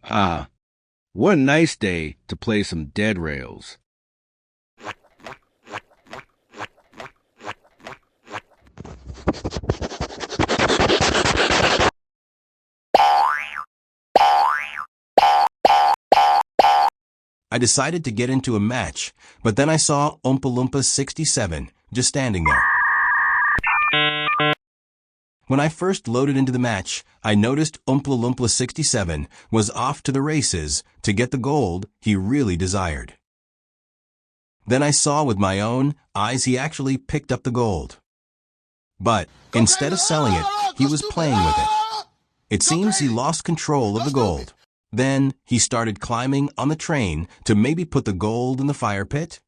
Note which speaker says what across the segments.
Speaker 1: Ah, what a nice day to play some dead rails.
Speaker 2: I decided to get into a match, but then I saw Oompa Loompa 67 just standing there. When I first loaded into the match, I noticed Oompa Loompa 67 was off to the races to get the gold he really desired. Then I saw with my own eyes he actually picked up the gold. But instead of selling it, he was playing with it. It seems he lost control of the gold. Then he started climbing on the train to maybe put the gold in the fire pit.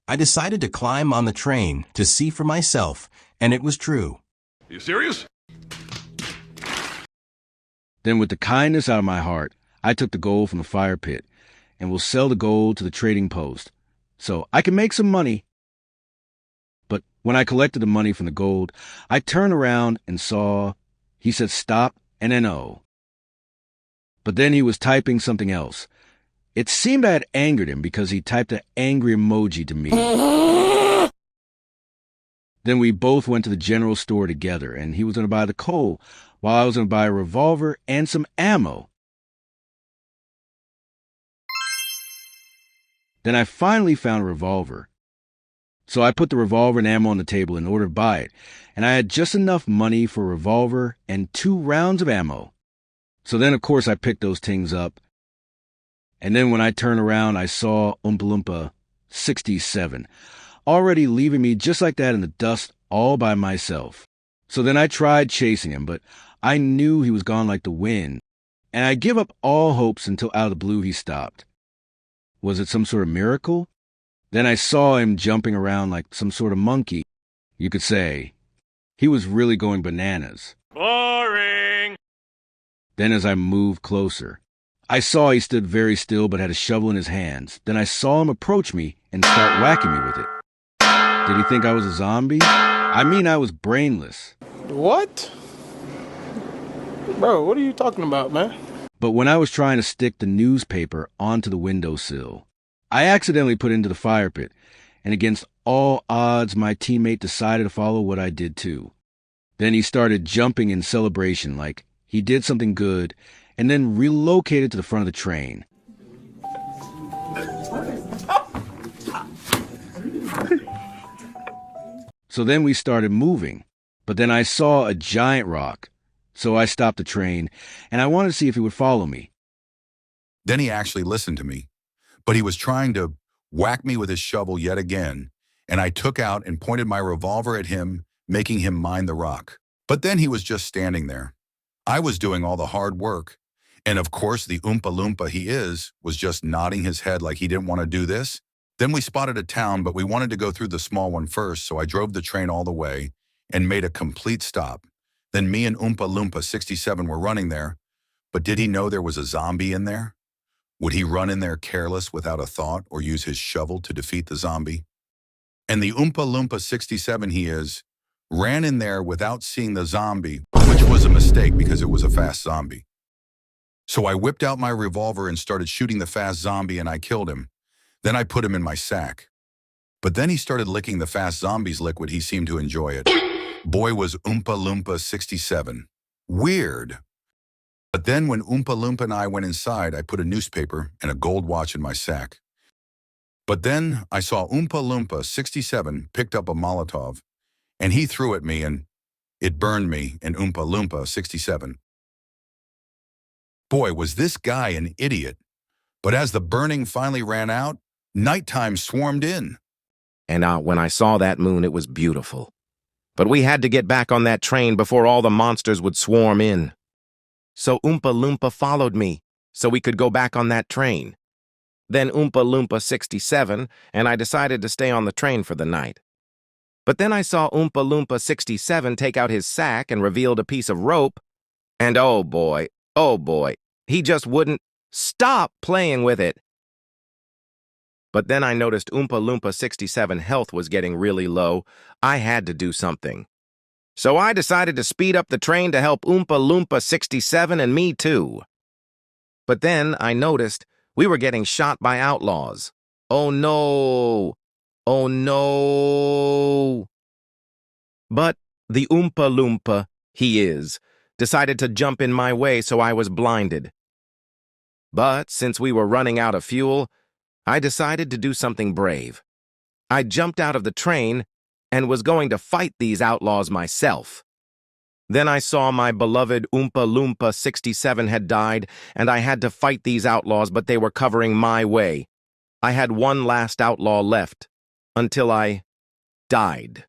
Speaker 2: I decided to climb on the train to see for myself, and it was true.
Speaker 3: You serious?
Speaker 1: Then with the kindness out of my heart, I took the gold from the fire pit and will sell the gold to the trading post so I can make some money. But when I collected the money from the gold, I turned around and saw he said stop and then oh. But then he was typing something else. It seemed I had angered him because he typed an angry emoji to me. Then we both went to the general store together, and he was going to buy the coal, while I was going to buy a revolver and some ammo. Then I finally found a revolver. So I put the revolver and ammo on the table in order to buy it, and I had just enough money for a revolver and 2 rounds of ammo. So then, of course, I picked those things up. And then when I turned around, I saw Oompa Loompa 67, already leaving me just like that in the dust all by myself. So then I tried chasing him, but I knew he was gone like the wind, and I give up all hopes until out of the blue he stopped. Was it some sort of miracle? Then I saw him jumping around like some sort of monkey. You could say he was really going bananas.
Speaker 3: Boring!
Speaker 1: Then as I moved closer, I saw he stood very still but had a shovel in his hands. Then I saw him approach me and start whacking me with it. Did he think I was a zombie? I mean, I was brainless.
Speaker 4: What? Bro, what are you talking about, man?
Speaker 1: But when I was trying to stick the newspaper onto the windowsill, I accidentally put it into the fire pit, and against all odds, my teammate decided to follow what I did too. Then he started jumping in celebration like he did something good, and then relocated to the front of the train. So then we started moving, but then I saw a giant rock. So I stopped the train, and I wanted to see if he would follow me.
Speaker 5: Then he actually listened to me, but he was trying to whack me with his shovel yet again, and I took out and pointed my revolver at him, making him mind the rock. But then he was just standing there. I was doing all the hard work, and of course the Oompa Loompa he is was just nodding his head like he didn't want to do this. Then we spotted a town, but we wanted to go through the small one first, so I drove the train all the way and made a complete stop. Then me and Oompa Loompa 67 were running there, but did he know there was a zombie in there? Would he run in there careless without a thought or use his shovel to defeat the zombie? And the Oompa Loompa 67 he is, ran in there without seeing the zombie, which was a mistake because it was a fast zombie. So I whipped out my revolver and started shooting the fast zombie and I killed him. Then I put him in my sack. But then he started licking the fast zombie's liquid. He seemed to enjoy it. Boy, was Oompa Loompa 67. Weird. But then when Oompa Loompa and I went inside, I put a newspaper and a gold watch in my sack. But then I saw Oompa Loompa 67 picked up a Molotov, and he threw at me and it burned me and Oompa Loompa 67. Boy, was this guy an idiot. But as the burning finally ran out, nighttime swarmed in.
Speaker 6: And when I saw that moon, it was beautiful. But we had to get back on that train before all the monsters would swarm in. So Oompa Loompa followed me, so we could go back on that train. Then Oompa Loompa 67, and I decided to stay on the train for the night. But then I saw Oompa Loompa 67 take out his sack and revealed a piece of rope, and oh boy, he just wouldn't stop playing with it. But then I noticed Oompa Loompa 67 health was getting really low. I had to do something. So I decided to speed up the train to help Oompa Loompa 67 and me too. But then I noticed we were getting shot by outlaws. Oh no! Oh no! But the Oompa Loompa, he is, decided to jump in my way, so I was blinded. But since we were running out of fuel, I decided to do something brave. I jumped out of the train and was going to fight these outlaws myself. Then I saw my beloved Oompa Loompa 67 had died, and I had to fight these outlaws, but they were covering my way. I had one last outlaw left, until I died.